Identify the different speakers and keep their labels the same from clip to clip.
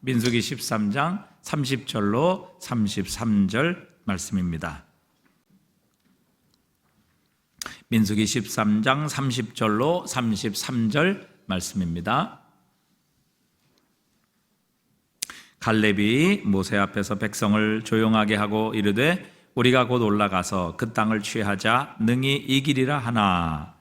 Speaker 1: 민수기 13장 30절로 33절 말씀입니다. 민수기 13장 30절로 33절 말씀입니다. 갈렙이 모세 앞에서 백성을 조용하게 하고 이르되 우리가 곧 올라가서 그 땅을 취하자 능히 이기리라 하나.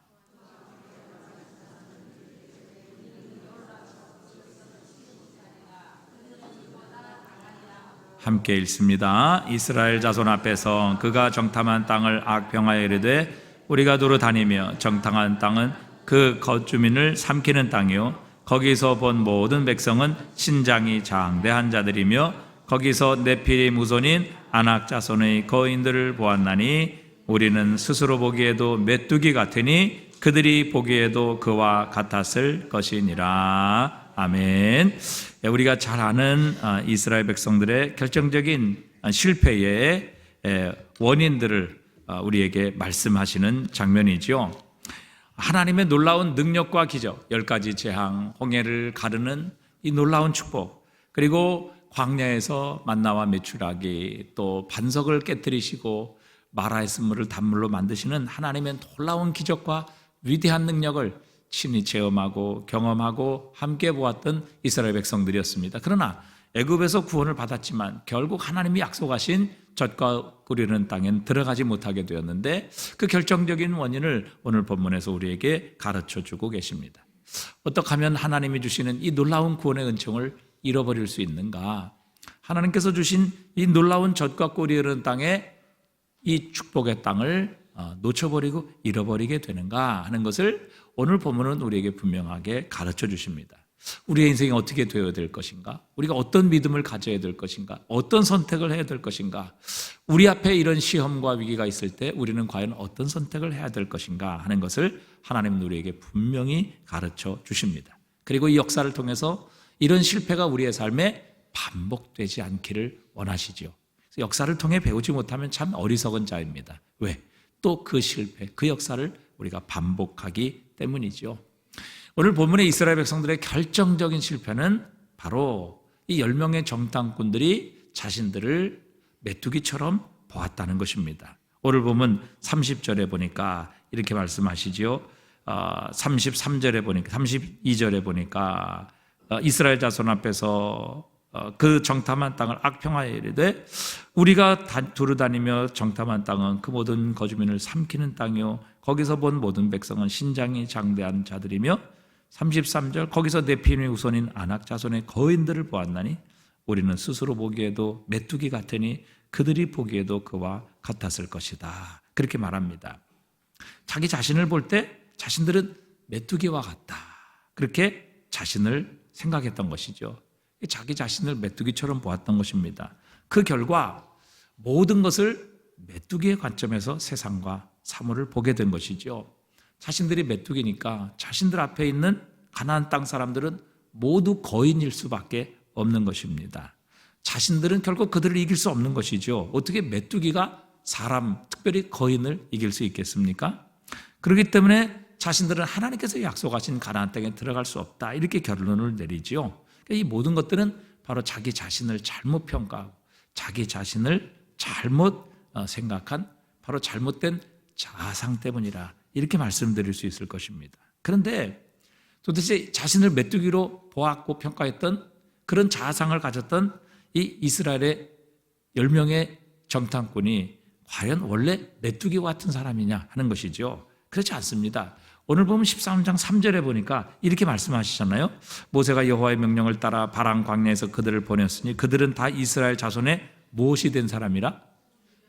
Speaker 1: 함께 읽습니다. 이스라엘 자손 앞에서 그가 정탐한 땅을 악평하여 이르되 우리가 두루 다니며 정탐한 땅은 그 겉주민을 삼키는 땅이요 거기서 본 모든 백성은 신장이 장대한 자들이며 거기서 네피림 후손인 아낙 자손의 거인들을 보았나니 우리는 스스로 보기에도 메뚜기 같으니 그들이 보기에도 그와 같았을 것이니라. 아멘. 우리가 잘 아는 이스라엘 백성들의 결정적인 실패의 원인들을 우리에게 말씀하시는 장면이죠. 하나님의 놀라운 능력과 기적, 10가지 재앙, 홍해를 가르는 이 놀라운 축복, 그리고 광야에서 만나와 메추라기, 또 반석을 깨뜨리시고 마라의 쓴물을 단물로 만드시는 하나님의 놀라운 기적과 위대한 능력을 친히 체험하고 경험하고 함께 보았던 이스라엘 백성들이었습니다. 그러나 애굽에서 구원을 받았지만 결국 하나님이 약속하신 젖과 꿀이는 땅엔 들어가지 못하게 되었는데 그 결정적인 원인을 오늘 본문에서 우리에게 가르쳐주고 계십니다. 어떻게 하면 하나님이 주시는 이 놀라운 구원의 은총을 잃어버릴 수 있는가? 하나님께서 주신 이 놀라운 젖과 꿀이 흐르는 땅에 이 축복의 땅을 놓쳐버리고 잃어버리게 되는가 하는 것을 오늘 본문은 우리에게 분명하게 가르쳐 주십니다. 우리의 인생이 어떻게 되어야 될 것인가? 우리가 어떤 믿음을 가져야 될 것인가? 어떤 선택을 해야 될 것인가? 우리 앞에 이런 시험과 위기가 있을 때 우리는 과연 어떤 선택을 해야 될 것인가 하는 것을 하나님은 우리에게 분명히 가르쳐 주십니다. 그리고 이 역사를 통해서 이런 실패가 우리의 삶에 반복되지 않기를 원하시죠. 역사를 통해 배우지 못하면 참 어리석은 자입니다. 왜? 또 그 실패, 그 역사를 우리가 반복하기 때문이죠. 오늘 본문의 이스라엘 백성들의 결정적인 실패는 바로 이 10명의 정탐꾼들이 자신들을 메뚜기처럼 보았다는 것입니다. 오늘 보면 30절에 보니까 이렇게 말씀하시죠. 33절에 보니까 32절에 보니까 이스라엘 자손 앞에서 그 정탐한 땅을 악평하여 이르되 우리가 두루 다니며 정탐한 땅은 그 모든 거주민을 삼키는 땅이요 거기서 본 모든 백성은 신장이 장대한 자들이며 33절 거기서 네피림의 후손인 아낙 자손의 거인들을 보았나니 우리는 스스로 보기에도 메뚜기 같으니 그들이 보기에도 그와 같았을 것이다. 그렇게 말합니다. 자기 자신을 볼 때 자신들은 메뚜기와 같다. 그렇게 자신을 생각했던 것이죠. 자기 자신을 메뚜기처럼 보았던 것입니다. 그 결과 모든 것을 메뚜기의 관점에서 세상과 사물을 보게 된 것이죠. 자신들이 메뚜기니까 자신들 앞에 있는 가나안 땅 사람들은 모두 거인일 수밖에 없는 것입니다. 자신들은 결국 그들을 이길 수 없는 것이죠. 어떻게 메뚜기가 사람, 특별히 거인을 이길 수 있겠습니까? 그렇기 때문에 자신들은 하나님께서 약속하신 가나안 땅에 들어갈 수 없다. 이렇게 결론을 내리죠. 이 모든 것들은 바로 자기 자신을 잘못 평가하고 자기 자신을 잘못 생각한 바로 잘못된 자아상 때문이라 이렇게 말씀드릴 수 있을 것입니다. 그런데 도대체 자신을 메뚜기로 보았고 평가했던 그런 자아상을 가졌던 이 이스라엘의 10명의 정탐꾼이 과연 원래 메뚜기와 같은 사람이냐 하는 것이죠. 그렇지 않습니다. 오늘 보면 13장 3절에 보니까 이렇게 말씀하시잖아요. 모세가 여호와의 명령을 따라 바람 광야에서 그들을 보냈으니 그들은 다 이스라엘 자손의 무엇이 된 사람이라?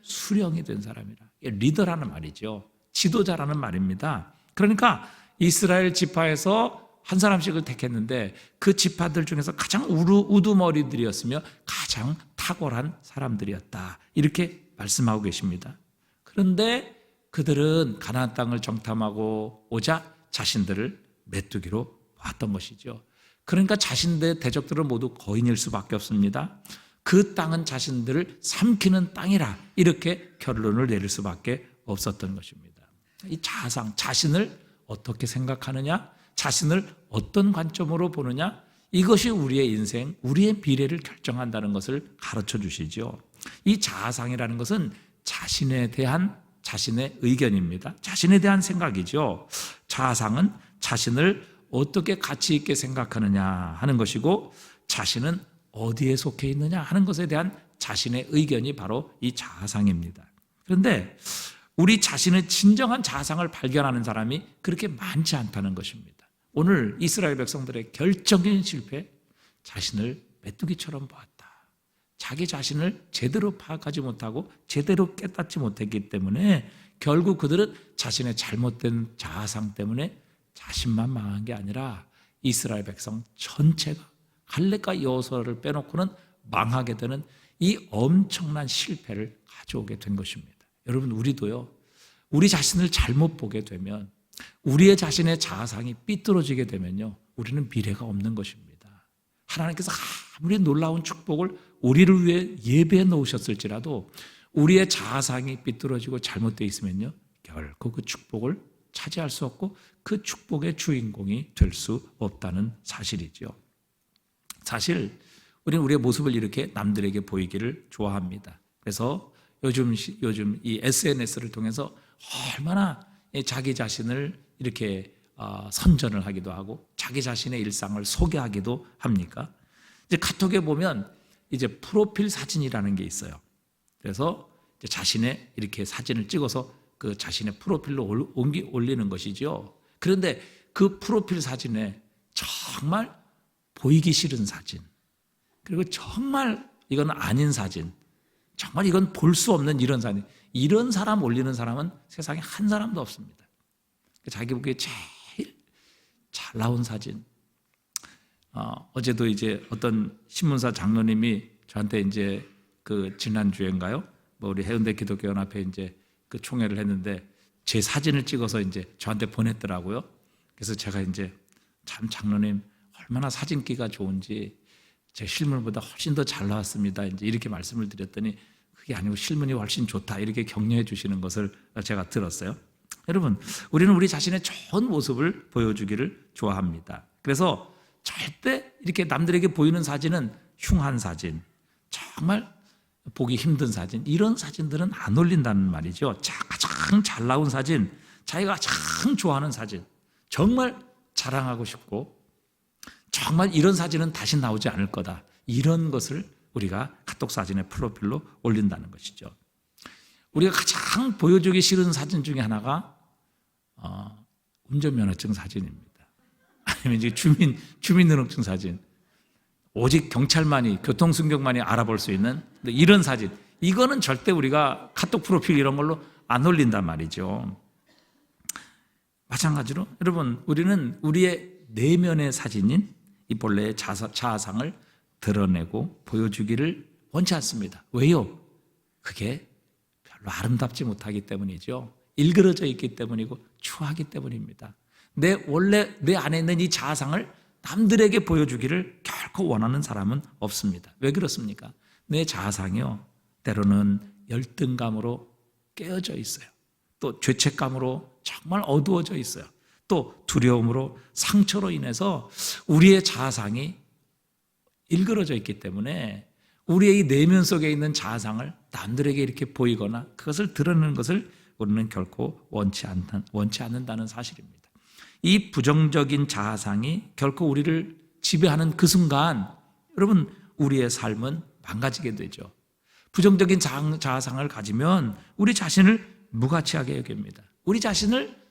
Speaker 1: 수령이 된 사람이라. 리더라는 말이죠. 지도자라는 말입니다. 그러니까 이스라엘 지파에서 한 사람씩을 택했는데 그 지파들 중에서 가장 우두머리들이었으며 가장 탁월한 사람들이었다. 이렇게 말씀하고 계십니다. 그런데 그들은 가나안 땅을 정탐하고 오자 자신들을 메뚜기로 봤던 것이죠. 그러니까 자신들의 대적들은 모두 거인일 수밖에 없습니다. 그 땅은 자신들을 삼키는 땅이라 이렇게 결론을 내릴 수밖에 없었던 것입니다. 이 자아상, 자신을 어떻게 생각하느냐, 자신을 어떤 관점으로 보느냐, 이것이 우리의 인생, 우리의 미래를 결정한다는 것을 가르쳐 주시죠. 이 자아상이라는 것은 자신에 대한 자신의 의견입니다. 자신에 대한 생각이죠. 자아상은 자신을 어떻게 가치 있게 생각하느냐 하는 것이고, 자신은 어디에 속해 있느냐 하는 것에 대한 자신의 의견이 바로 이 자아상입니다. 그런데 우리 자신의 진정한 자아상을 발견하는 사람이 그렇게 많지 않다는 것입니다. 오늘 이스라엘 백성들의 결정적인 실패, 자신을 메뚜기처럼 보았다. 자기 자신을 제대로 파악하지 못하고 제대로 깨닫지 못했기 때문에 결국 그들은 자신의 잘못된 자아상 때문에 자신만 망한 게 아니라 이스라엘 백성 전체가 갈렙과 여호수아를 빼놓고는 망하게 되는 이 엄청난 실패를 가져오게 된 것입니다. 여러분, 우리도요, 우리 자신을 잘못 보게 되면, 우리의 자신의 자아상이 삐뚤어지게 되면요, 우리는 미래가 없는 것입니다. 하나님께서 아무리 놀라운 축복을 우리를 위해 예배해 놓으셨을지라도 우리의 자아상이 삐뚤어지고 잘못되어 있으면요, 결코 그 축복을 차지할 수 없고 그 축복의 주인공이 될 수 없다는 사실이죠. 사실 우리는 우리의 모습을 이렇게 남들에게 보이기를 좋아합니다. 그래서 요즘 이 SNS를 통해서 얼마나 자기 자신을 이렇게 선전을 하기도 하고 자기 자신의 일상을 소개하기도 합니까? 이제 카톡에 보면 이제 프로필 사진이라는 게 있어요. 그래서 이제 자신의 이렇게 사진을 찍어서 그 자신의 프로필로 올리는 것이죠. 그런데 그 프로필 사진에 정말 보이기 싫은 사진, 그리고 정말 이건 아닌 사진, 정말 이건 볼 수 없는 이런 사진, 이런 사람 올리는 사람은 세상에 한 사람도 없습니다. 자기 보기에 제일 잘 나온 사진. 어제도 이제 어떤 신문사 장로님이 저한테 이제 그 지난주인가요? 우리 해운대 기독교연합회 이제 그 총회를 했는데 제 사진을 찍어서 이제 저한테 보냈더라고요. 그래서 제가 이제 참 장로님 얼마나 사진기가 좋은지 제 실물보다 훨씬 더 잘 나왔습니다. 이제 이렇게 말씀을 드렸더니 그게 아니고 실물이 훨씬 좋다 이렇게 격려해 주시는 것을 제가 들었어요. 여러분, 우리는 우리 자신의 좋은 모습을 보여주기를 좋아합니다. 그래서 절대 이렇게 남들에게 보이는 사진은 흉한 사진, 정말 보기 힘든 사진, 이런 사진들은 안 올린다는 말이죠. 가장 잘 나온 사진, 자기가 가장 좋아하는 사진, 정말 자랑하고 싶고 정말 이런 사진은 다시 나오지 않을 거다, 이런 것을 우리가 카톡 사진의 프로필로 올린다는 것이죠. 우리가 가장 보여주기 싫은 사진 중에 하나가 운전면허증 사진입니다. 아니면 이제 주민등록증 사진, 오직 경찰만이, 교통순경만이 알아볼 수 있는 이런 사진, 이거는 절대 우리가 카톡 프로필 이런 걸로 안 올린단 말이죠. 마찬가지로 여러분, 우리는 우리의 내면의 사진인 이 본래의 자아상을 드러내고 보여주기를 원치 않습니다. 왜요? 그게 별로 아름답지 못하기 때문이죠. 일그러져 있기 때문이고 추하기 때문입니다. 원래 내 안에 있는 이 자아상을 남들에게 보여주기를 결코 원하는 사람은 없습니다. 왜 그렇습니까? 내 자아상이요, 때로는 열등감으로 깨어져 있어요. 또 죄책감으로 정말 어두워져 있어요. 또 두려움으로, 상처로 인해서 우리의 자아상이 일그러져 있기 때문에 우리의 내면 속에 있는 자아상을 남들에게 이렇게 보이거나 그것을 드러내는 것을 우리는 결코 원치 않는다는 사실입니다. 이 부정적인 자아상이 결코 우리를 지배하는 그 순간, 여러분, 우리의 삶은 망가지게 되죠. 부정적인 자아상을 가지면 우리 자신을 무가치하게 여깁니다. 우리 자신을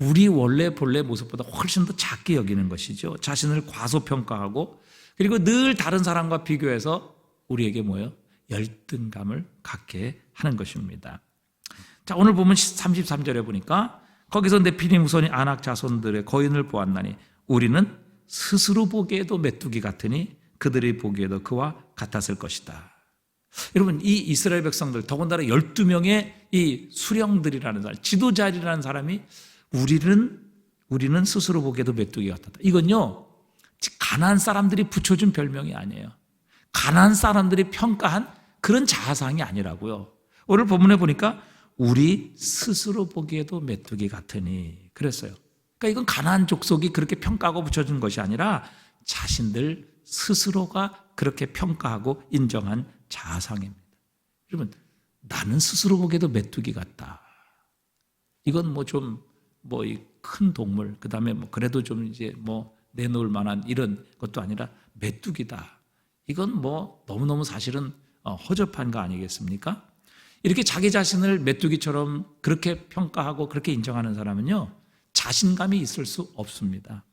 Speaker 1: 우리 원래 본래 모습보다 훨씬 더 작게 여기는 것이죠. 자신을 과소평가하고, 그리고 늘 다른 사람과 비교해서 우리에게 뭐예요? 열등감을 갖게 하는 것입니다. 자, 오늘 보면 33절에 보니까 거기서 네피림 후손이 아낙 자손들의 거인을 보았나니 우리는 스스로 보기에도 메뚜기 같으니 그들이 보기에도 그와 같았을 것이다. 여러분, 이 이스라엘 백성들, 더군다나 12명의 이 수령들이라는 사람, 지도자리라는 사람이 우리는 스스로 보기에도 메뚜기 같았다. 이건요, 가나안 사람들이 붙여준 별명이 아니에요. 가나안 사람들이 평가한 그런 자아상이 아니라고요. 오늘 본문에 보니까 우리 스스로 보기에도 메뚜기 같으니 그랬어요. 그러니까 이건 가나안 족속이 그렇게 평가하고 붙여준 것이 아니라 자신들 스스로가 그렇게 평가하고 인정한 자아상입니다. 여러분, 나는 스스로 보기에도 메뚜기 같다. 이건 큰 동물, 그 다음에 그래도 좀 이제 내놓을 만한 이런 것도 아니라 메뚜기다. 이건 너무너무 사실은 허접한 거 아니겠습니까? 이렇게 자기 자신을 메뚜기처럼 그렇게 평가하고 그렇게 인정하는 사람은요, 자신감이 있을 수 없습니다.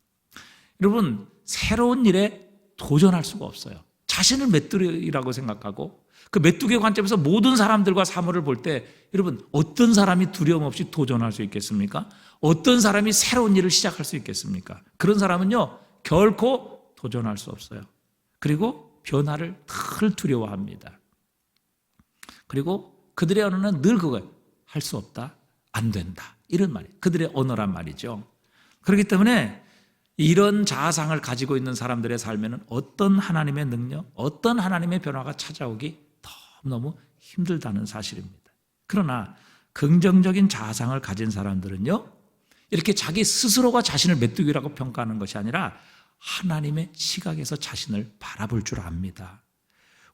Speaker 1: 여러분, 새로운 일에 도전할 수가 없어요. 자신을 메뚜기라고 생각하고 그 메뚜기의 관점에서 모든 사람들과 사물을 볼 때 여러분, 어떤 사람이 두려움 없이 도전할 수 있겠습니까? 어떤 사람이 새로운 일을 시작할 수 있겠습니까? 그런 사람은요, 결코 도전할 수 없어요. 그리고 변화를 늘 두려워합니다. 그리고 그들의 언어는 늘 그거예요. 할 수 없다, 안 된다, 이런 말이에요. 그들의 언어란 말이죠. 그렇기 때문에 이런 자아상을 가지고 있는 사람들의 삶에는 어떤 하나님의 능력, 어떤 하나님의 변화가 찾아오기 너무 힘들다는 사실입니다. 그러나 긍정적인 자아상을 가진 사람들은요, 이렇게 자기 스스로가 자신을 메뚜기라고 평가하는 것이 아니라 하나님의 시각에서 자신을 바라볼 줄 압니다.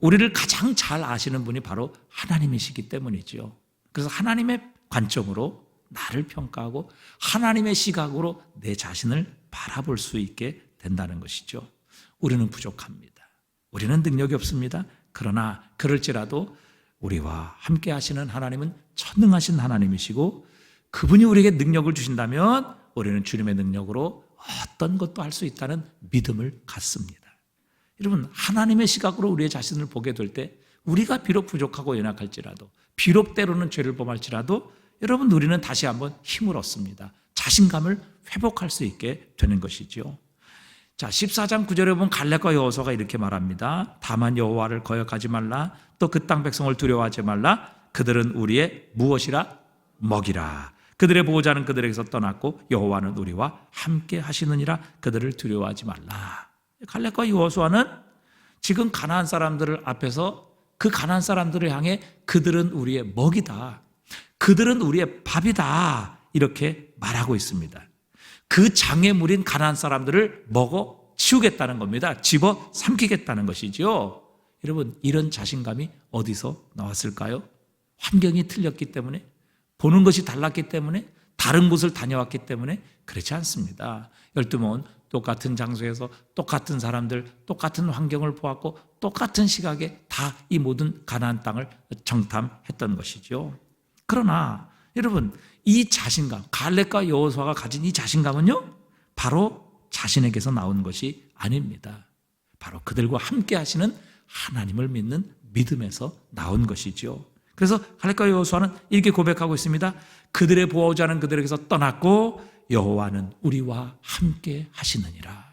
Speaker 1: 우리를 가장 잘 아시는 분이 바로 하나님이시기 때문이죠. 그래서 하나님의 관점으로 나를 평가하고 하나님의 시각으로 내 자신을 바라볼 수 있게 된다는 것이죠. 우리는 부족합니다. 우리는 능력이 없습니다. 그러나 그럴지라도 우리와 함께 하시는 하나님은 전능하신 하나님이시고 그분이 우리에게 능력을 주신다면 우리는 주님의 능력으로 어떤 것도 할 수 있다는 믿음을 갖습니다. 여러분, 하나님의 시각으로 우리의 자신을 보게 될 때 우리가 비록 부족하고 연약할지라도, 비록 때로는 죄를 범할지라도 여러분, 우리는 다시 한번 힘을 얻습니다. 자신감을 회복할 수 있게 되는 것이죠. 자, 14장 9절에 보면 갈렙과 여호수아가 이렇게 말합니다. 다만 여호와를 거역하지 말라. 또 그 땅 백성을 두려워하지 말라. 그들은 우리의 무엇이라? 먹이라. 그들의 보호자는 그들에게서 떠났고 여호와는 우리와 함께 하시느니라. 그들을 두려워하지 말라. 갈렙과 여호수아는 지금 가나안 사람들을 앞에서 그 가나안 사람들을 향해 그들은 우리의 먹이다, 그들은 우리의 밥이다, 이렇게 말하고 있습니다. 그 장애물인 가나안 사람들을 먹어 치우겠다는 겁니다. 집어 삼키겠다는 것이죠. 여러분, 이런 자신감이 어디서 나왔을까요? 환경이 틀렸기 때문에, 보는 것이 달랐기 때문에, 다른 곳을 다녀왔기 때문에 그렇지 않습니다. 12명은 똑같은 장소에서 똑같은 사람들, 똑같은 환경을 보았고 똑같은 시각에 다 이 모든 가나안 땅을 정탐했던 것이죠. 그러나 여러분, 이 자신감, 갈렙과 여호수아가 가진 이 자신감은요, 바로 자신에게서 나온 것이 아닙니다. 바로 그들과 함께 하시는 하나님을 믿는 믿음에서 나온 것이죠. 그래서 갈렙과 여호수아는 이렇게 고백하고 있습니다. 그들의 보호자는 그들에게서 떠났고 여호와는 우리와 함께 하시느니라.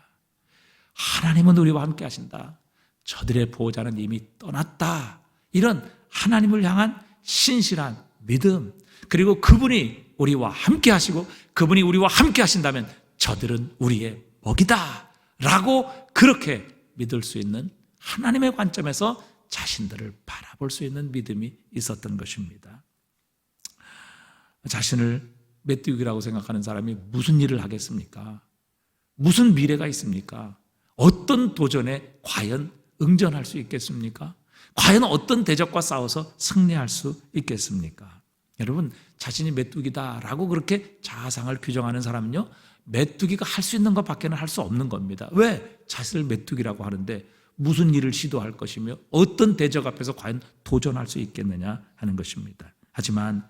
Speaker 1: 하나님은 우리와 함께 하신다. 저들의 보호자는 이미 떠났다. 이런 하나님을 향한 신실한 믿음, 그리고 그분이 우리와 함께 하시고 그분이 우리와 함께 하신다면 저들은 우리의 먹이다 라고 그렇게 믿을 수 있는, 하나님의 관점에서 자신들을 바라볼 수 있는 믿음이 있었던 것입니다. 자신을 메뚜기라고 생각하는 사람이 무슨 일을 하겠습니까? 무슨 미래가 있습니까? 어떤 도전에 과연 응전할 수 있겠습니까? 과연 어떤 대적과 싸워서 승리할 수 있겠습니까? 여러분, 자신이 메뚜기다라고 그렇게 자아상을 규정하는 사람은요, 메뚜기가 할 수 있는 것밖에는 할 수 없는 겁니다. 왜? 자신을 메뚜기라고 하는데 무슨 일을 시도할 것이며 어떤 대적 앞에서 과연 도전할 수 있겠느냐 하는 것입니다. 하지만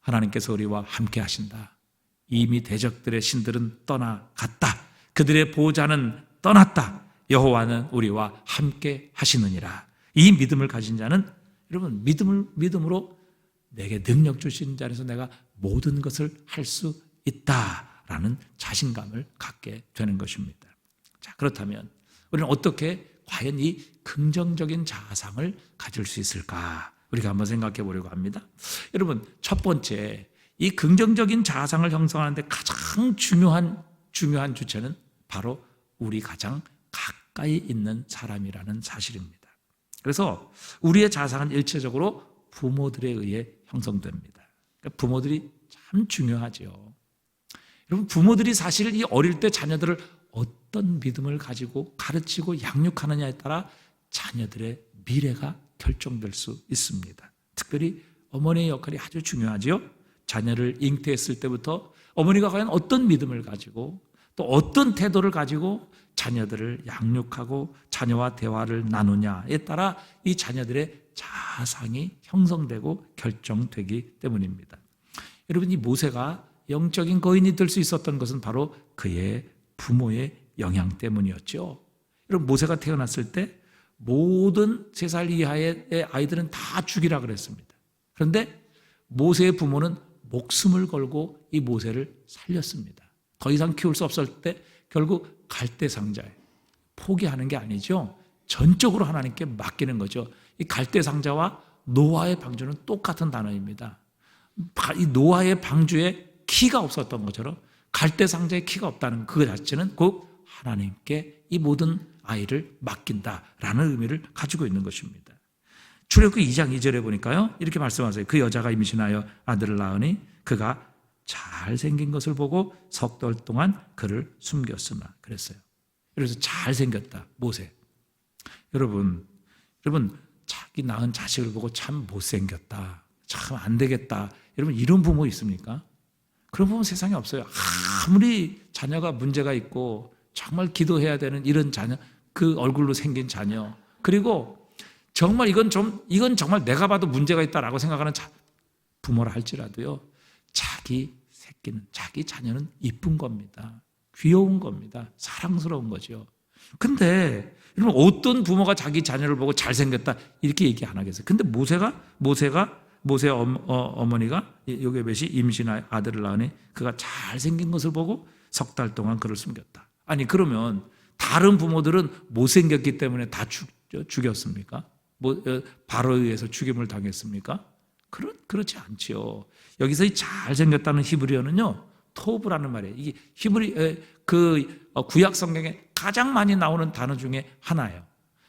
Speaker 1: 하나님께서 우리와 함께 하신다. 이미 대적들의 신들은 떠나갔다. 그들의 보호자는 떠났다. 여호와는 우리와 함께 하시느니라. 이 믿음을 가진 자는 여러분, 믿음으로 내게 능력 주신 자에서 내가 모든 것을 할 수 있다라는 자신감을 갖게 되는 것입니다. 자, 그렇다면 우리는 어떻게 과연 이 긍정적인 자아상을 가질 수 있을까? 우리가 한번 생각해 보려고 합니다. 여러분, 첫 번째, 이 긍정적인 자아상을 형성하는데 가장 중요한 주체는 바로 우리 가장 가까이 있는 사람이라는 사실입니다. 그래서 우리의 자아상은 일체적으로 부모들에 의해 형성됩니다. 그러니까 부모들이 참 중요하죠. 여러분, 부모들이 사실 이 어릴 때 자녀들을 어떤 믿음을 가지고 가르치고 양육하느냐에 따라 자녀들의 미래가 결정될 수 있습니다. 특별히 어머니의 역할이 아주 중요하죠. 자녀를 잉태했을 때부터 어머니가 과연 어떤 믿음을 가지고 또 어떤 태도를 가지고 자녀들을 양육하고 자녀와 대화를 나누냐에 따라 이 자녀들의 자상이 형성되고 결정되기 때문입니다. 여러분, 이 모세가 영적인 거인이 될 수 있었던 것은 바로 그의 부모의 영향 때문이었죠. 여러분, 모세가 태어났을 때 모든 3살 이하의 아이들은 다 죽이라 그랬습니다. 그런데 모세의 부모는 목숨을 걸고 이 모세를 살렸습니다. 더 이상 키울 수 없을 때 결국 갈대상자에 포기하는 게 아니죠. 전적으로 하나님께 맡기는 거죠. 이 갈대상자와 노아의 방주는 똑같은 단어입니다. 이 노아의 방주에 키가 없었던 것처럼 갈대상자에 키가 없다는 그 자체는 곧 하나님께 이 모든 아이를 맡긴다라는 의미를 가지고 있는 것입니다. 출애굽기 2장 2절에 보니까요, 이렇게 말씀하세요. 그 여자가 임신하여 아들을 낳으니 그가 잘생긴 것을 보고 석 달 동안 그를 숨겼으나 그랬어요. 그래서 잘생겼다, 모세. 여러분 자기 낳은 자식을 보고 참 못생겼다, 참 안 되겠다, 여러분 이런 부모 있습니까? 그런 부모 세상에 없어요. 아무리 자녀가 문제가 있고 정말 기도해야 되는 이런 자녀, 그 얼굴로 생긴 자녀, 그리고 정말 이건 정말 내가 봐도 문제가 있다라고 생각하는 부모라 할지라도요, 자기 새끼는, 자기 자녀는 이쁜 겁니다. 귀여운 겁니다. 사랑스러운 거죠. 근데 여러분, 어떤 부모가 자기 자녀를 보고 잘생겼다 이렇게 얘기 안 하겠어요? 근데 모세의 어머니가 요게벳이 임신하여 아들을 낳으니 그가 잘생긴 것을 보고 석 달 동안 그를 숨겼다. 아니, 그러면 다른 부모들은 못생겼기 때문에 다 죽였습니까? 바로에 의해서 죽임을 당했습니까? 그렇지 않지요. 여기서 이 잘생겼다는 히브리어는요, 토브라는 말이에요. 이게 구약 성경에 가장 많이 나오는 단어 중에 하나예요.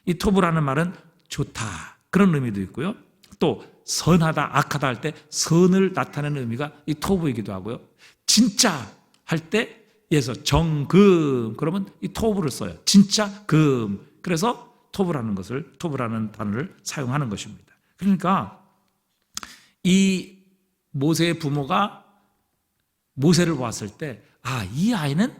Speaker 1: 이 토브라는 말은 좋다, 그런 의미도 있고요. 또 선하다, 악하다 할 때 선을 나타내는 의미가 이 토브이기도 하고요. 진짜 할 때에서 정금, 그러면 이 토브를 써요. 진짜 금. 그래서 토브라는 단어를 사용하는 것입니다. 그러니까 이 모세의 부모가 모세를 보았을 때, 이 아이는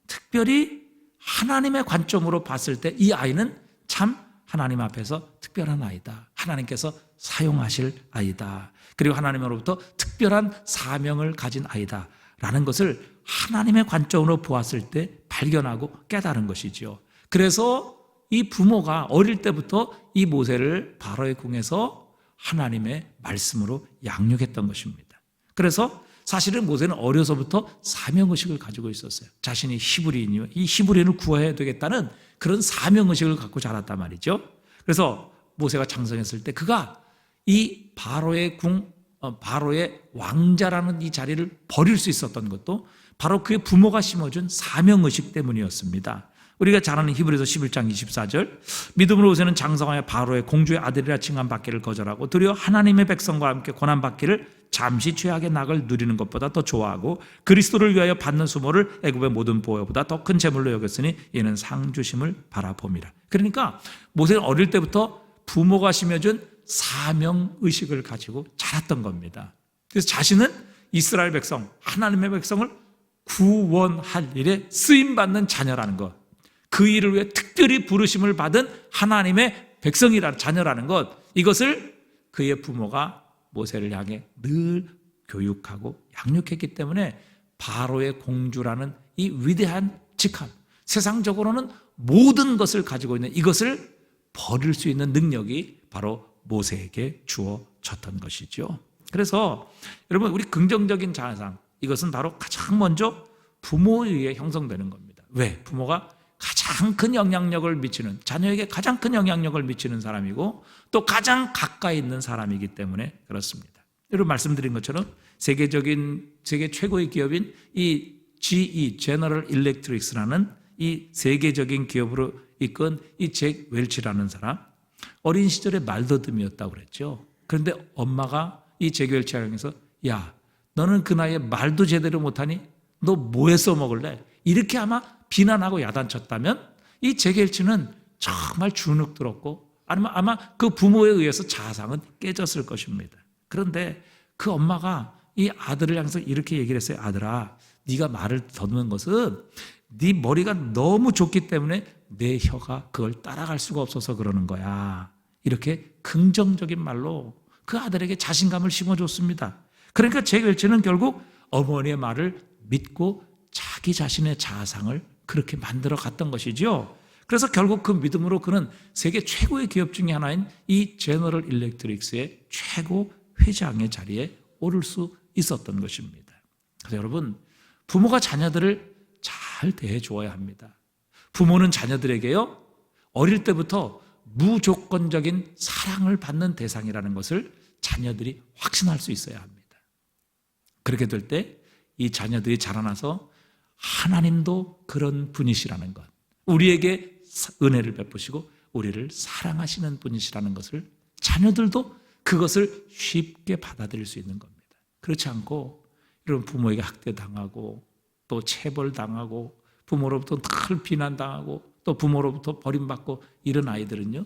Speaker 1: 특별히 하나님의 관점으로 봤을 때 이 아이는 참 하나님 앞에서 특별한 아이다. 하나님께서 사용하실 아이다. 그리고 하나님으로부터 특별한 사명을 가진 아이다. 라는 것을 하나님의 관점으로 보았을 때 발견하고 깨달은 것이지요. 그래서 이 부모가 어릴 때부터 이 모세를 바로의 궁에서 하나님의 말씀으로 양육했던 것입니다. 그래서 사실은 모세는 어려서부터 사명의식을 가지고 있었어요. 자신이 히브리인이요, 이 히브리인을 구해야 되겠다는 그런 사명의식을 갖고 자랐단 말이죠. 그래서 모세가 장성했을 때 그가 이 바로의 바로의 왕자라는 이 자리를 버릴 수 있었던 것도 바로 그의 부모가 심어준 사명의식 때문이었습니다. 우리가 잘 아는 히브리서 11장 24절, 믿음으로 모세는 장성하여 바로의 공주의 아들이라 칭함받기를 거절하고 도리어 하나님의 백성과 함께 고난받기를 잠시 죄악의 낙을 누리는 것보다 더 좋아하고 그리스도를 위하여 받는 수모를 애굽의 모든 보호보다 더 큰 재물로 여겼으니 이는 상 주심을 바라봅니다. 그러니까 모세는 어릴 때부터 부모가 심어준 사명의식을 가지고 자랐던 겁니다. 그래서 자신은 이스라엘 백성, 하나님의 백성을 구원할 일에 쓰임받는 자녀라는 것, 그 일을 위해 특별히 부르심을 받은 하나님의 백성이라는 자녀라는 것, 이것을 그의 부모가 모세를 향해 늘 교육하고 양육했기 때문에 바로의 공주라는 이 위대한 직함, 세상적으로는 모든 것을 가지고 있는 이것을 버릴 수 있는 능력이 바로 모세에게 주어졌던 것이죠. 그래서 여러분, 우리 긍정적인 자상, 이것은 바로 가장 먼저 부모에 의해 형성되는 겁니다. 왜? 부모가 가장 큰 영향력을 미치는, 자녀에게 가장 큰 영향력을 미치는 사람이고 또 가장 가까이 있는 사람이기 때문에 그렇습니다. 여러분, 말씀드린 것처럼 세계 최고의 기업인 이 GE, General Electric라는 이 세계적인 기업으로 이끈 이 잭 웰치라는 사람, 어린 시절에 말더듬이었다고 그랬죠. 그런데 엄마가 이 잭 웰치를 향해서, 야, 너는 그 나이에 말도 제대로 못하니 너 뭐에 써먹을래? 이렇게 아마 비난하고 야단쳤다면 이 재계일치는 정말 주눅들었고 아마 그 부모에 의해서 자상은 깨졌을 것입니다. 그런데 그 엄마가 이 아들을 향해서 이렇게 얘기를 했어요. 아들아, 네가 말을 더듬는 것은 네 머리가 너무 좁기 때문에 내 혀가 그걸 따라갈 수가 없어서 그러는 거야. 이렇게 긍정적인 말로 그 아들에게 자신감을 심어줬습니다. 그러니까 재계일치는 결국 어머니의 말을 믿고 자기 자신의 자아상을 그렇게 만들어 갔던 것이죠. 그래서 결국 그 믿음으로 그는 세계 최고의 기업 중에 하나인 이 제너럴 일렉트릭스의 최고 회장의 자리에 오를 수 있었던 것입니다. 그래서 여러분, 부모가 자녀들을 잘 대해 주어야 합니다. 부모는 자녀들에게요, 어릴 때부터 무조건적인 사랑을 받는 대상이라는 것을 자녀들이 확신할 수 있어야 합니다. 그렇게 될 때 이 자녀들이 자라나서 하나님도 그런 분이시라는 것, 우리에게 은혜를 베푸시고 우리를 사랑하시는 분이시라는 것을 자녀들도 그것을 쉽게 받아들일 수 있는 겁니다. 그렇지 않고 이런 부모에게 학대당하고 또 체벌당하고 부모로부터 늘 비난당하고 또 부모로부터 버림받고 이런 아이들은요,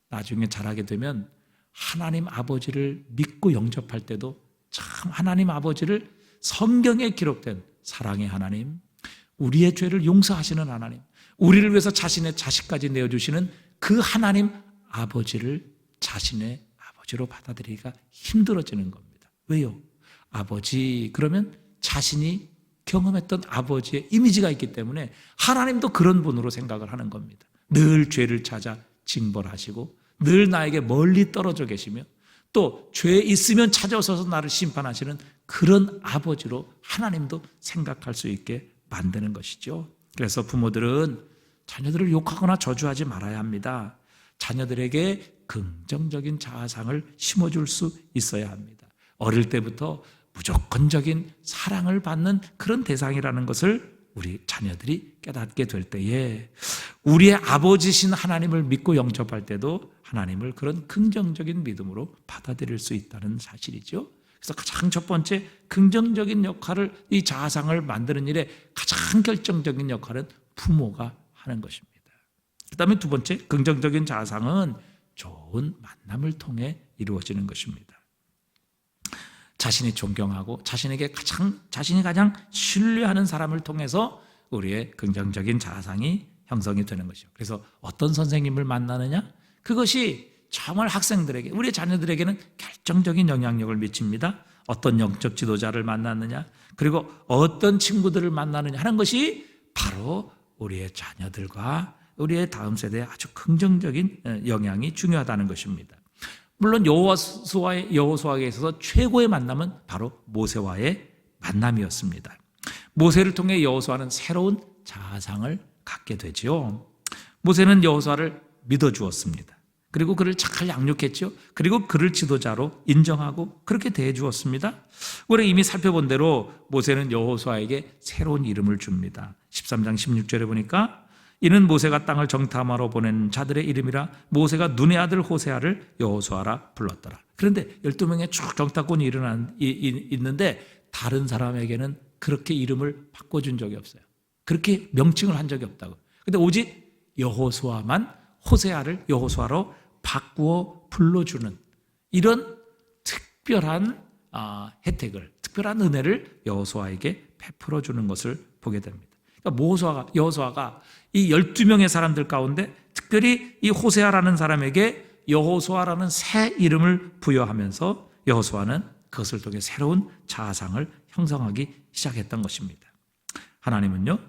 Speaker 1: 나중에 자라게 되면 하나님 아버지를 믿고 영접할 때도 참 하나님 아버지를 성경에 기록된 사랑의 하나님, 우리의 죄를 용서하시는 하나님, 우리를 위해서 자신의 자식까지 내어주시는 그 하나님 아버지를 자신의 아버지로 받아들이기가 힘들어지는 겁니다. 왜요? 아버지 그러면 자신이 경험했던 아버지의 이미지가 있기 때문에 하나님도 그런 분으로 생각을 하는 겁니다. 늘 죄를 찾아 징벌하시고 늘 나에게 멀리 떨어져 계시며 또 죄 있으면 찾아오셔서 나를 심판하시는 그런 아버지로 하나님도 생각할 수 있게 만드는 것이죠. 그래서 부모들은 자녀들을 욕하거나 저주하지 말아야 합니다. 자녀들에게 긍정적인 자아상을 심어줄 수 있어야 합니다. 어릴 때부터 무조건적인 사랑을 받는 그런 대상이라는 것을 우리 자녀들이 깨닫게 될 때에 우리의 아버지신 하나님을 믿고 영접할 때도 하나님을 그런 긍정적인 믿음으로 받아들일 수 있다는 사실이죠. 그래서 가장 첫 번째 긍정적인 역할을, 이 자아상을 만드는 일에 가장 결정적인 역할은 부모가 하는 것입니다. 그 다음에 두 번째, 긍정적인 자아상은 좋은 만남을 통해 이루어지는 것입니다. 자신이 존경하고 자신이 가장 신뢰하는 사람을 통해서 우리의 긍정적인 자아상이 형성이 되는 것이죠. 그래서 어떤 선생님을 만나느냐? 그것이 정말 학생들에게, 우리 자녀들에게는 결정적인 영향력을 미칩니다. 어떤 영적 지도자를 만났느냐, 그리고 어떤 친구들을 만나느냐 하는 것이 바로 우리의 자녀들과 우리의 다음 세대에 아주 긍정적인 영향이 중요하다는 것입니다. 물론 여호수아에 있어서 최고의 만남은 바로 모세와의 만남이었습니다. 모세를 통해 여호수아는 새로운 자아상을 갖게 되지요. 모세는 여호수아를 믿어주었습니다. 그리고 그를 잘 양육했죠. 그리고 그를 지도자로 인정하고 그렇게 대해 주었습니다. 우리 이미 살펴본 대로 모세는 여호수아에게 새로운 이름을 줍니다. 13장 16절에 보니까 이는 모세가 땅을 정탐하러 보낸 자들의 이름이라 모세가 눈의 아들 호세아를 여호수아라 불렀더라. 그런데 12명의 쭉 정탐꾼이 있는데 다른 사람에게는 그렇게 이름을 바꿔준 적이 없어요. 그렇게 명칭을 한 적이 없다고. 근데 오직 여호수아만 호세아를 여호수아로 바꾸어 불러주는 이런 특별한 혜택을, 특별한 은혜를 여호수아에게 베풀어 주는 것을 보게 됩니다. 그러니까 여호수아가 이 12명의 사람들 가운데 특별히 이 호세아라는 사람에게 여호수아라는 새 이름을 부여하면서 여호수아는 그것을 통해 새로운 자아상을 형성하기 시작했던 것입니다. 하나님은요,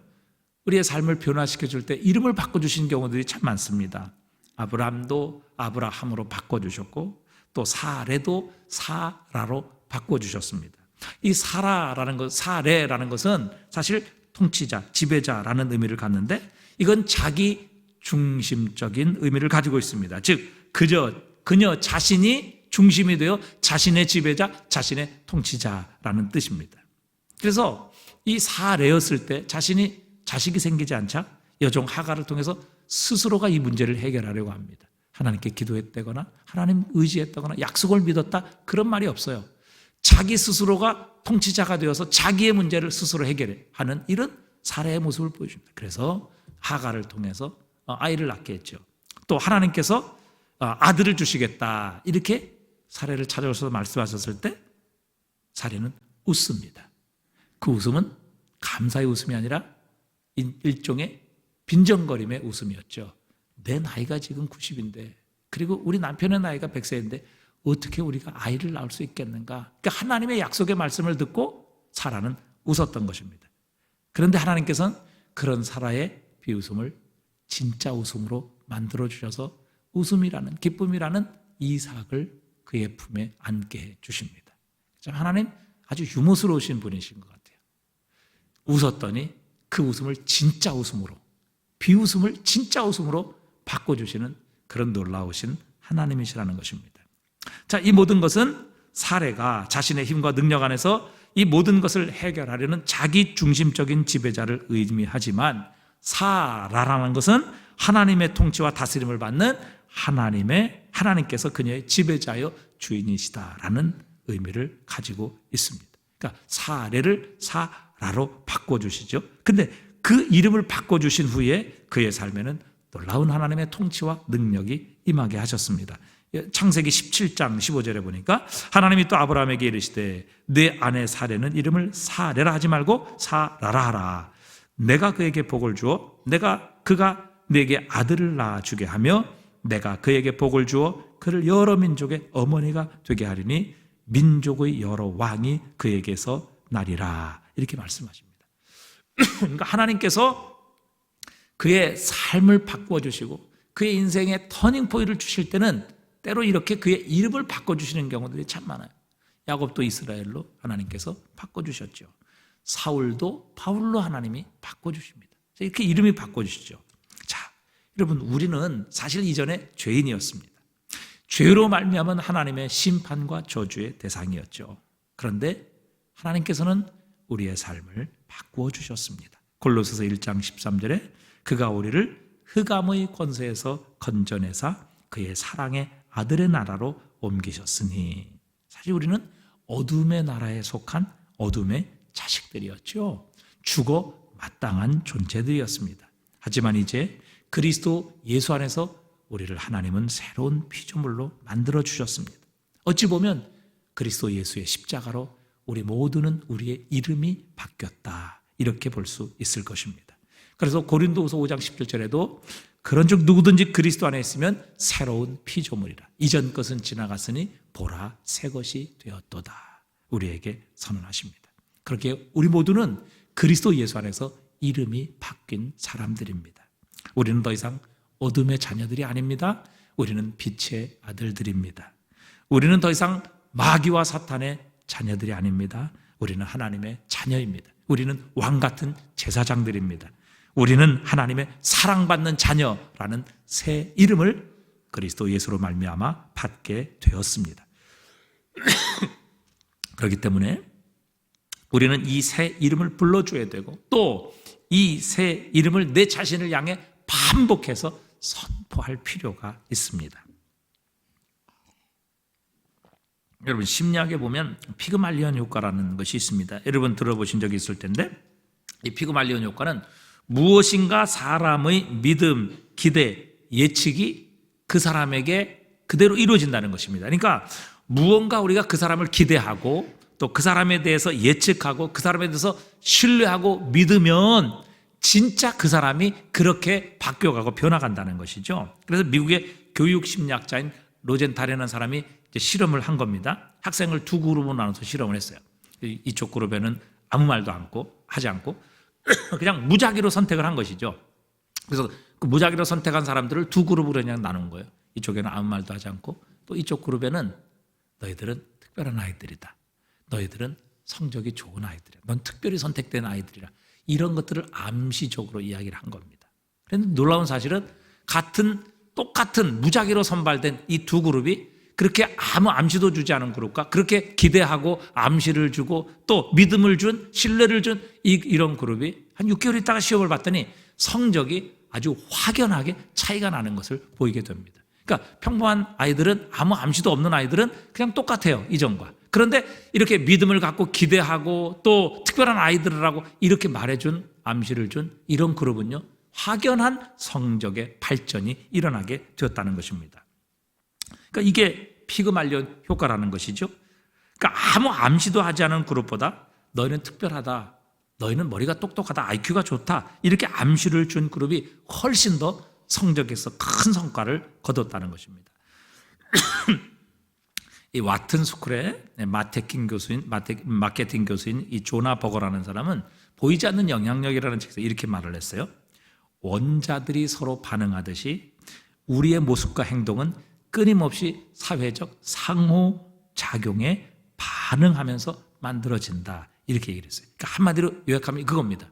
Speaker 1: 우리의 삶을 변화시켜 줄 때 이름을 바꿔주신 경우들이 참 많습니다. 아브람도 아브라함으로 바꿔주셨고 또 사레도 사라로 바꿔주셨습니다. 이 사레라는 것은 사실 통치자, 지배자라는 의미를 갖는데 이건 자기 중심적인 의미를 가지고 있습니다. 즉 그녀 자신이 중심이 되어 자신의 지배자, 자신의 통치자라는 뜻입니다. 그래서 이 사레였을 때 자식이 생기지 않자 여종 하갈을 통해서 스스로가 이 문제를 해결하려고 합니다. 하나님께 기도했다거나 하나님 의지했다거나 약속을 믿었다 그런 말이 없어요. 자기 스스로가 통치자가 되어서 자기의 문제를 스스로 해결하는 이런 사례의 모습을 보여줍니다. 그래서 하가를 통해서 아이를 낳게 했죠. 또 하나님께서 아들을 주시겠다 이렇게 사례를 찾아오셔서 말씀하셨을 때 사례는 웃습니다. 그 웃음은 감사의 웃음이 아니라 일종의 빈정거림의 웃음이었죠. 내 나이가 지금 90인데 그리고 우리 남편의 나이가 100세인데 어떻게 우리가 아이를 낳을 수 있겠는가? 그러니까 하나님의 약속의 말씀을 듣고 사라는 웃었던 것입니다. 그런데 하나님께서는 그런 사라의 비웃음을 진짜 웃음으로 만들어주셔서 웃음이라는, 기쁨이라는 이삭을 그의 품에 안게 해 주십니다. 참 하나님 아주 유머스러우신 분이신 것 같아요. 웃었더니 그 웃음을 진짜 웃음으로, 비웃음을 진짜 웃음으로 바꿔주시는 그런 놀라우신 하나님이시라는 것입니다. 자, 이 모든 것은 사례가 자신의 힘과 능력 안에서 이 모든 것을 해결하려는 자기 중심적인 지배자를 의미하지만 사라라는 것은 하나님의 통치와 다스림을 받는 하나님께서 그녀의 지배자여 주인이시다라는 의미를 가지고 있습니다. 그러니까 사례를 사라로 바꿔주시죠. 근데 그 이름을 바꿔주신 후에 그의 삶에는 놀라운 하나님의 통치와 능력이 임하게 하셨습니다. 창세기 17장 15절에 보니까 하나님이 또 아브라함에게 이르시되 내 아내 사례는 이름을 사례라 하지 말고 사라라 하라. 내가 그에게 복을 주어 그가 내게 아들을 낳아주게 하며 내가 그에게 복을 주어 그를 여러 민족의 어머니가 되게 하리니 민족의 여러 왕이 그에게서 나리라. 이렇게 말씀하십니다. 그러니까 하나님께서 그의 삶을 바꿔주시고 그의 인생의 터닝포인트를 주실 때는 때로 이렇게 그의 이름을 바꿔주시는 경우들이 참 많아요. 야곱도 이스라엘로 하나님께서 바꿔주셨죠. 사울도 바울로 하나님이 바꿔주십니다. 이렇게 이름이 바꿔주시죠. 자, 여러분 우리는 사실 이전에 죄인이었습니다. 죄로 말미암은 하나님의 심판과 저주의 대상이었죠. 그런데 하나님께서는 우리의 삶을 바꾸어 주셨습니다. 골로새서 1장 13절에 그가 우리를 흑암의 권세에서 건져내사 그의 사랑의 아들의 나라로 옮기셨으니, 사실 우리는 어둠의 나라에 속한 어둠의 자식들이었죠. 죽어 마땅한 존재들이었습니다. 하지만 이제 그리스도 예수 안에서 우리를 하나님은 새로운 피조물로 만들어 주셨습니다. 어찌 보면 그리스도 예수의 십자가로 우리 모두는 우리의 이름이 바뀌었다, 이렇게 볼 수 있을 것입니다. 그래서 고린도후서 5장 17절에도 그런즉 누구든지 그리스도 안에 있으면 새로운 피조물이라. 이전 것은 지나갔으니 보라 새 것이 되었도다. 우리에게 선언하십니다. 그렇게 우리 모두는 그리스도 예수 안에서 이름이 바뀐 사람들입니다. 우리는 더 이상 어둠의 자녀들이 아닙니다. 우리는 빛의 아들들입니다. 우리는 더 이상 마귀와 사탄의 자녀들이 아닙니다. 우리는 하나님의 자녀입니다. 우리는 왕 같은 제사장들입니다. 우리는 하나님의 사랑받는 자녀라는 새 이름을 그리스도 예수로 말미암아 받게 되었습니다. 그렇기 때문에 우리는 이 새 이름을 불러줘야 되고 또 이 새 이름을 내 자신을 향해 반복해서 선포할 필요가 있습니다. 여러분 심리학에 보면 피그말리온 효과라는 것이 있습니다. 여러분 들어보신 적이 있을 텐데 이 피그말리온 효과는 무엇인가 사람의 믿음, 기대, 예측이 그 사람에게 그대로 이루어진다는 것입니다. 그러니까 무언가 우리가 그 사람을 기대하고 또 그 사람에 대해서 예측하고 그 사람에 대해서 신뢰하고 믿으면 진짜 그 사람이 그렇게 바뀌어가고 변화간다는 것이죠. 그래서 미국의 교육심리학자인 로젠탈이라는 사람이 이제 실험을 한 겁니다. 학생을 두 그룹으로 나눠서 실험을 했어요. 이쪽 그룹에는 아무 말도 하지 않고 그냥 무작위로 선택을 한 것이죠. 그래서 그 무작위로 선택한 사람들을 두 그룹으로 그냥 나눈 거예요. 이쪽에는 아무 말도 하지 않고 또 이쪽 그룹에는 너희들은 특별한 아이들이다. 너희들은 성적이 좋은 아이들이야. 넌 특별히 선택된 아이들이라. 이런 것들을 암시적으로 이야기를 한 겁니다. 그런데 놀라운 사실은 똑같은 무작위로 선발된 이 두 그룹이 그렇게 아무 암시도 주지 않은 그룹과 그렇게 기대하고 암시를 주고 또 믿음을 준, 신뢰를 준 이런 그룹이 한 6개월 있다가 시험을 봤더니 성적이 아주 확연하게 차이가 나는 것을 보이게 됩니다. 그러니까 평범한 아이들은 아무 암시도 없는 아이들은 그냥 똑같아요. 이전과. 그런데 이렇게 믿음을 갖고 기대하고 또 특별한 아이들이라고 이렇게 말해준 암시를 준 이런 그룹은요, 확연한 성적의 발전이 일어나게 되었다는 것입니다. 그러니까 이게 피그말리온 효과라는 것이죠. 그러니까 아무 암시도 하지 않은 그룹보다 너희는 특별하다, 너희는 머리가 똑똑하다, IQ가 좋다, 이렇게 암시를 준 그룹이 훨씬 더 성적에서 큰 성과를 거뒀다는 것입니다. 이 와튼 스쿨의 마케팅 교수인 이 조나 버거라는 사람은 보이지 않는 영향력이라는 책에서 이렇게 말을 했어요. 원자들이 서로 반응하듯이 우리의 모습과 행동은 끊임없이 사회적 상호작용에 반응하면서 만들어진다, 이렇게 얘기를 했어요. 그러니까 한마디로 요약하면 그겁니다.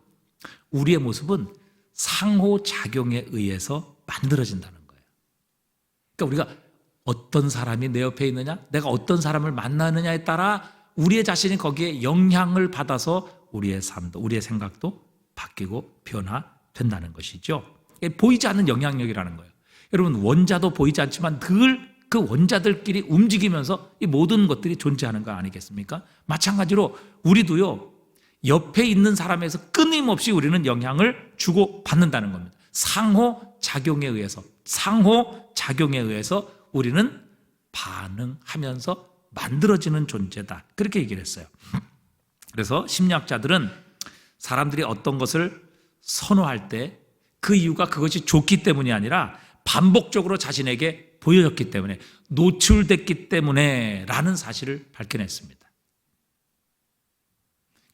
Speaker 1: 우리의 모습은 상호작용에 의해서 만들어진다는 거예요. 그러니까 우리가 어떤 사람이 내 옆에 있느냐, 내가 어떤 사람을 만나느냐에 따라 우리의 자신이 거기에 영향을 받아서 우리의 삶도, 우리의 생각도 바뀌고 변화된다는 것이죠. 보이지 않는 영향력이라는 거예요. 여러분, 원자도 보이지 않지만 늘 그 원자들끼리 움직이면서 이 모든 것들이 존재하는 거 아니겠습니까? 마찬가지로 우리도요, 옆에 있는 사람에서 끊임없이 우리는 영향을 주고 받는다는 겁니다. 상호작용에 의해서 우리는 반응하면서 만들어지는 존재다, 그렇게 얘기를 했어요. 그래서 심리학자들은 사람들이 어떤 것을 선호할 때 그 이유가 그것이 좋기 때문이 아니라 반복적으로 자신에게 보여졌기 때문에, 노출됐기 때문에 라는 사실을 밝혀냈습니다.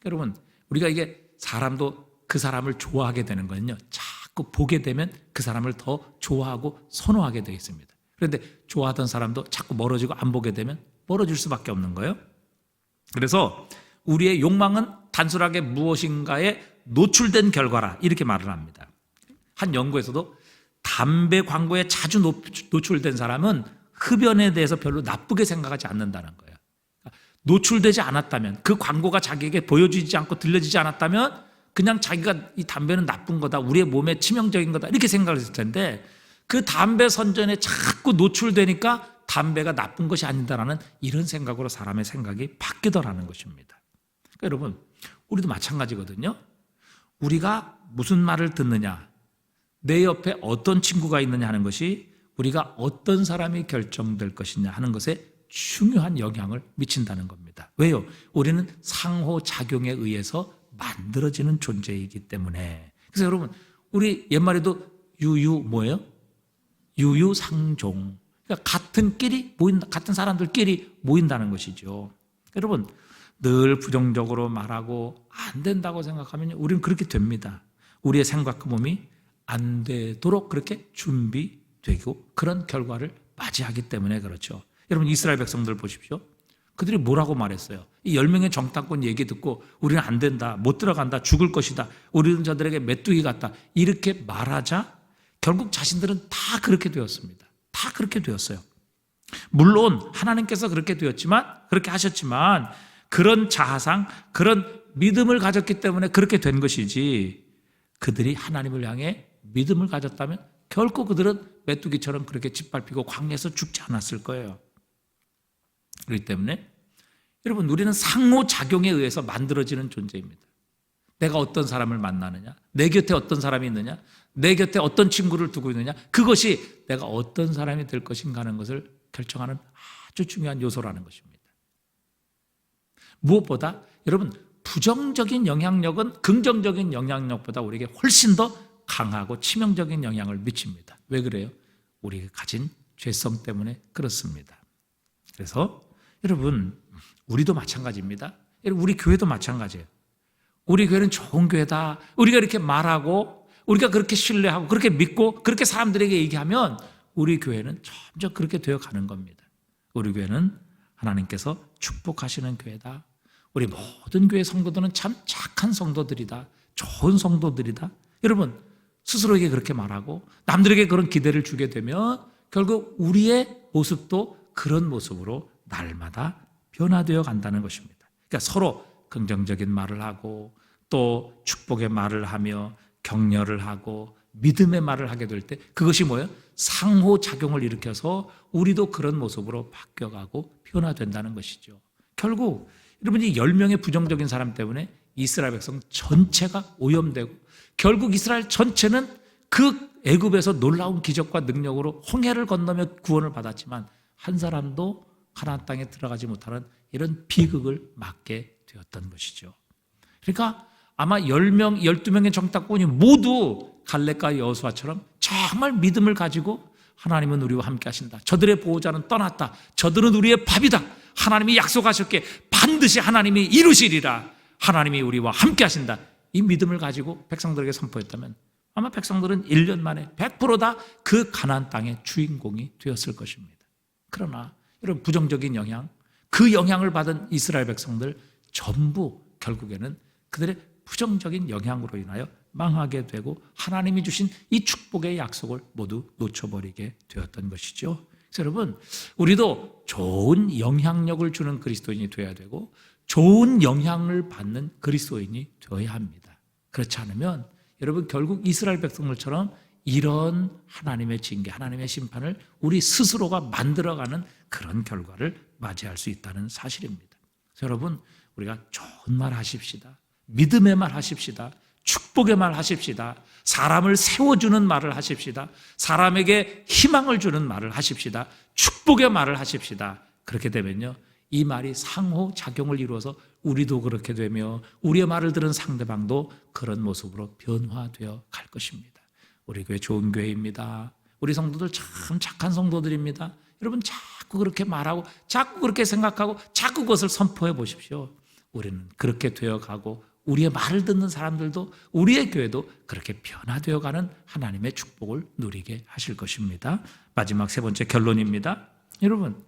Speaker 1: 여러분, 우리가 이게 사람도 그 사람을 좋아하게 되는 거는요, 자꾸 보게 되면 그 사람을 더 좋아하고 선호하게 되어 있습니다. 그런데 좋아하던 사람도 자꾸 멀어지고 안 보게 되면 멀어질 수밖에 없는 거예요. 그래서 우리의 욕망은 단순하게 무엇인가에 노출된 결과라, 이렇게 말을 합니다. 한 연구에서도 담배 광고에 자주 노출된 사람은 흡연에 대해서 별로 나쁘게 생각하지 않는다는 거예요. 노출되지 않았다면, 그 광고가 자기에게 보여지지 않고 들려지지 않았다면 그냥 자기가 이 담배는 나쁜 거다, 우리의 몸에 치명적인 거다, 이렇게 생각을 했을 텐데, 그 담배 선전에 자꾸 노출되니까 담배가 나쁜 것이 아니다라는 이런 생각으로 사람의 생각이 바뀌더라는 것입니다. 그러니까 여러분, 우리도 마찬가지거든요. 우리가 무슨 말을 듣느냐, 내 옆에 어떤 친구가 있느냐 하는 것이 우리가 어떤 사람이 결정될 것이냐 하는 것에 중요한 영향을 미친다는 겁니다. 왜요? 우리는 상호작용에 의해서 만들어지는 존재이기 때문에. 그래서 여러분, 우리 옛말에도 뭐예요? 유유상종. 그러니까 같은 사람들끼리 모인다는 것이죠. 여러분, 늘 부정적으로 말하고 안 된다고 생각하면 우리는 그렇게 됩니다. 우리의 생각과 몸이 안 되도록 그렇게 준비되고 그런 결과를 맞이하기 때문에 그렇죠. 여러분, 이스라엘 백성들 보십시오. 그들이 뭐라고 말했어요? 이 10명의 정탐꾼 얘기 듣고 우리는 안 된다, 못 들어간다, 죽을 것이다, 우리는 저들에게 메뚜기 같다, 이렇게 말하자 결국 자신들은 다 그렇게 되었습니다. 다 그렇게 되었어요. 물론 하나님께서 그렇게 하셨지만 그런 자아상, 그런 믿음을 가졌기 때문에 그렇게 된 것이지, 그들이 하나님을 향해 믿음을 가졌다면 결코 그들은 메뚜기처럼 그렇게 짓밟히고 광야에서 죽지 않았을 거예요. 그렇기 때문에 여러분, 우리는 상호작용에 의해서 만들어지는 존재입니다. 내가 어떤 사람을 만나느냐, 내 곁에 어떤 사람이 있느냐, 내 곁에 어떤 친구를 두고 있느냐, 그것이 내가 어떤 사람이 될 것인가 하는 것을 결정하는 아주 중요한 요소라는 것입니다. 무엇보다 여러분, 부정적인 영향력은 긍정적인 영향력보다 우리에게 훨씬 더 강하고 치명적인 영향을 미칩니다. 왜 그래요? 우리가 가진 죄성 때문에 그렇습니다. 그래서 여러분, 우리도 마찬가지입니다. 우리 교회도 마찬가지예요. 우리 교회는 좋은 교회다, 우리가 이렇게 말하고 우리가 그렇게 신뢰하고 그렇게 믿고 그렇게 사람들에게 얘기하면 우리 교회는 점점 그렇게 되어가는 겁니다. 우리 교회는 하나님께서 축복하시는 교회다, 우리 모든 교회 성도들은 참 착한 성도들이다, 좋은 성도들이다, 여러분 스스로에게 그렇게 말하고 남들에게 그런 기대를 주게 되면 결국 우리의 모습도 그런 모습으로 날마다 변화되어 간다는 것입니다. 그러니까 서로 긍정적인 말을 하고 또 축복의 말을 하며 격려를 하고 믿음의 말을 하게 될 때 그것이 뭐예요? 상호작용을 일으켜서 우리도 그런 모습으로 바뀌어가고 변화된다는 것이죠. 결국 여러분이 10명의 부정적인 사람 때문에 이스라엘 백성 전체가 오염되고 결국 이스라엘 전체는 그 애굽에서 놀라운 기적과 능력으로 홍해를 건너며 구원을 받았지만 한 사람도 가나안 땅에 들어가지 못하는 이런 비극을 맞게 되었던 것이죠. 그러니까 아마 10명, 12명의 정탐꾼이 모두 갈렙과 여호수아처럼 정말 믿음을 가지고 하나님은 우리와 함께 하신다. 저들의 보호자는 떠났다. 저들은 우리의 밥이다. 하나님이 약속하셨기에 반드시 하나님이 이루시리라. 하나님이 우리와 함께 하신다. 이 믿음을 가지고 백성들에게 선포했다면 아마 백성들은 1년 만에 100% 다 그 가나안 땅의 주인공이 되었을 것입니다. 그러나 이런 부정적인 영향, 그 영향을 받은 이스라엘 백성들 전부 결국에는 그들의 부정적인 영향으로 인하여 망하게 되고 하나님이 주신 이 축복의 약속을 모두 놓쳐버리게 되었던 것이죠. 그래서 여러분, 우리도 좋은 영향력을 주는 그리스도인이 되어야 되고 좋은 영향을 받는 그리스도인이 되어야 합니다. 그렇지 않으면 여러분 결국 이스라엘 백성들처럼 이런 하나님의 징계, 하나님의 심판을 우리 스스로가 만들어가는 그런 결과를 맞이할 수 있다는 사실입니다. 그래서 여러분, 우리가 좋은 말 하십시다. 믿음의 말 하십시다. 축복의 말 하십시다. 사람을 세워주는 말을 하십시다. 사람에게 희망을 주는 말을 하십시다. 축복의 말을 하십시다. 그렇게 되면요, 이 말이 상호작용을 이루어서 우리도 그렇게 되며 우리의 말을 들은 상대방도 그런 모습으로 변화되어 갈 것입니다. 우리 교회 좋은 교회입니다. 우리 성도들 참 착한 성도들입니다. 여러분 자꾸 그렇게 말하고 자꾸 그렇게 생각하고 자꾸 그것을 선포해 보십시오. 우리는 그렇게 되어가고 우리의 말을 듣는 사람들도 우리의 교회도 그렇게 변화되어가는 하나님의 축복을 누리게 하실 것입니다. 마지막 세 번째 결론입니다. 여러분,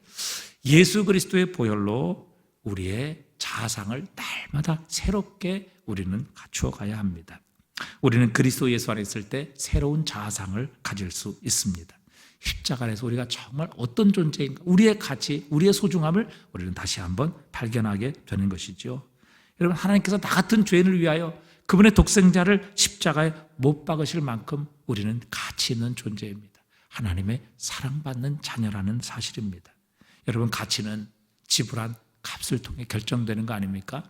Speaker 1: 예수 그리스도의 보혈로 우리의 자상을 날마다 새롭게 우리는 갖추어 가야 합니다. 우리는 그리스도 예수 안에 있을 때 새로운 자상을 가질 수 있습니다. 십자가 안에서 우리가 정말 어떤 존재인가, 우리의 가치, 우리의 소중함을 우리는 다시 한번 발견하게 되는 것이죠. 여러분, 하나님께서 나 같은 죄인을 위하여 그분의 독생자를 십자가에 못 박으실 만큼 우리는 가치 있는 존재입니다. 하나님의 사랑받는 자녀라는 사실입니다. 여러분, 가치는 지불한 값을 통해 결정되는 거 아닙니까?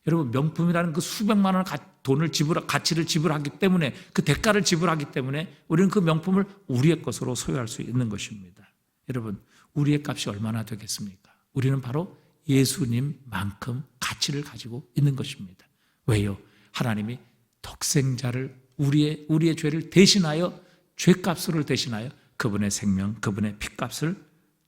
Speaker 1: 여러분, 명품이라는 그 수백만 원 가치를 지불하기 때문에, 그 대가를 지불하기 때문에 우리는 그 명품을 우리의 것으로 소유할 수 있는 것입니다. 여러분, 우리의 값이 얼마나 되겠습니까? 우리는 바로 예수님만큼 가치를 가지고 있는 것입니다. 왜요? 하나님이 독생자를 우리의 죄를 대신하여, 죄값을 대신하여 그분의 생명, 그분의 피값을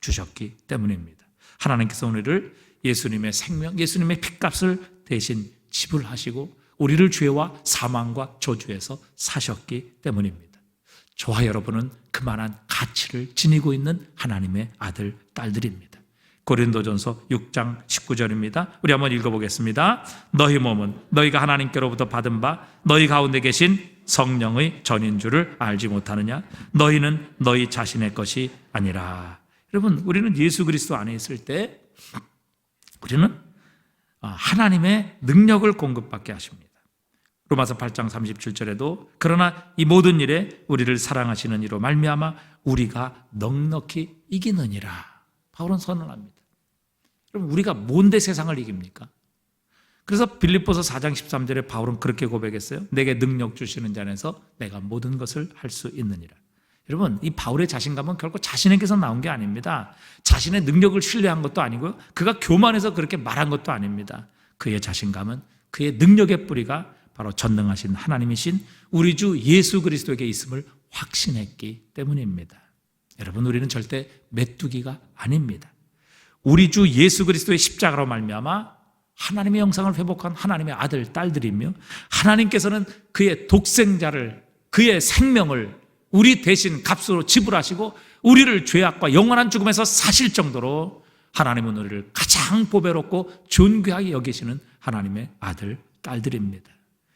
Speaker 1: 주셨기 때문입니다. 하나님께서 우리를 예수님의 생명, 예수님의 피값을 대신 지불하시고 우리를 죄와 사망과 저주에서 사셨기 때문입니다. 저와 여러분은 그만한 가치를 지니고 있는 하나님의 아들, 딸들입니다. 고린도전서 6장 19절입니다. 우리 한번 읽어보겠습니다. 너희 몸은 너희가 하나님께로부터 받은 바 너희 가운데 계신 성령의 전인 줄을 알지 못하느냐? 너희는 너희 자신의 것이 아니라. 여러분, 우리는 예수 그리스도 안에 있을 때 우리는 하나님의 능력을 공급받게 하십니다. 로마서 8장 37절에도 그러나 이 모든 일에 우리를 사랑하시는 이로 말미암아 우리가 넉넉히 이기느니라. 바울은 선언합니다. 그럼 우리가 뭔데 세상을 이깁니까? 그래서 빌립보서 4장 13절에 바울은 그렇게 고백했어요. 내게 능력 주시는 자 안에서 내가 모든 것을 할 수 있느니라. 여러분, 이 바울의 자신감은 결코 자신에게서 나온 게 아닙니다. 자신의 능력을 신뢰한 것도 아니고요, 그가 교만해서 그렇게 말한 것도 아닙니다. 그의 자신감은 그의 능력의 뿌리가 바로 전능하신 하나님이신 우리 주 예수 그리스도에게 있음을 확신했기 때문입니다. 여러분, 우리는 절대 메뚜기가 아닙니다. 우리 주 예수 그리스도의 십자가로 말미암아 하나님의 형상을 회복한 하나님의 아들, 딸들이며 하나님께서는 그의 독생자를, 그의 생명을 우리 대신 값으로 지불하시고 우리를 죄악과 영원한 죽음에서 사실 정도로 하나님은 우리를 가장 보배롭고 존귀하게 여기시는 하나님의 아들, 딸들입니다.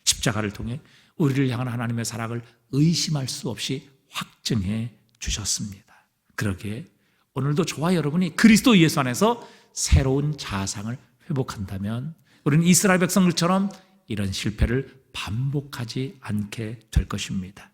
Speaker 1: 십자가를 통해 우리를 향한 하나님의 사랑을 의심할 수 없이 확증해 주셨습니다. 그러기에 오늘도 저와 여러분이 그리스도 예수 안에서 새로운 자상을 회복한다면 우리는 이스라엘 백성들처럼 이런 실패를 반복하지 않게 될 것입니다.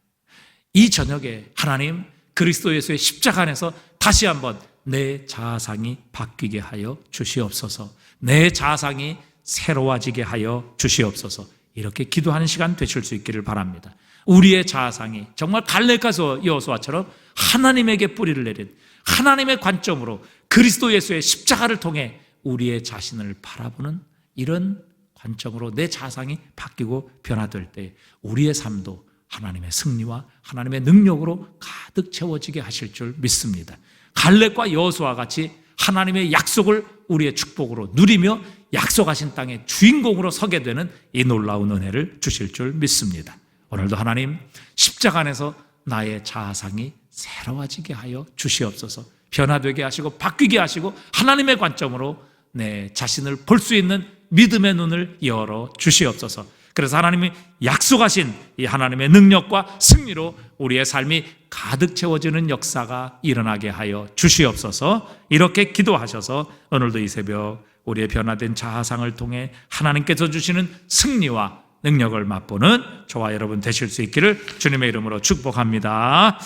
Speaker 1: 이 저녁에 하나님 그리스도 예수의 십자가 안에서 다시 한번 내 자상이 바뀌게 하여 주시옵소서. 내 자상이 새로워지게 하여 주시옵소서. 이렇게 기도하는 시간 되실 수 있기를 바랍니다. 우리의 자아상이 정말 갈렙과 여호수아처럼 하나님에게 뿌리를 내린 하나님의 관점으로 그리스도 예수의 십자가를 통해 우리의 자신을 바라보는 이런 관점으로 내 자아상이 바뀌고 변화될 때 우리의 삶도 하나님의 승리와 하나님의 능력으로 가득 채워지게 하실 줄 믿습니다. 갈렙과 여호수아와 같이 하나님의 약속을 우리의 축복으로 누리며 약속하신 땅의 주인공으로 서게 되는 이 놀라운 은혜를 주실 줄 믿습니다. 오늘도 하나님 십자가 안에서 나의 자아상이 새로워지게 하여 주시옵소서. 변화되게 하시고 바뀌게 하시고 하나님의 관점으로 내 자신을 볼 수 있는 믿음의 눈을 열어 주시옵소서. 그래서 하나님이 약속하신 이 하나님의 능력과 승리로 우리의 삶이 가득 채워지는 역사가 일어나게 하여 주시옵소서. 이렇게 기도하셔서 오늘도 이 새벽 우리의 변화된 자아상을 통해 하나님께서 주시는 승리와 능력을 맛보는 저와 여러분 되실 수 있기를 주님의 이름으로 축복합니다.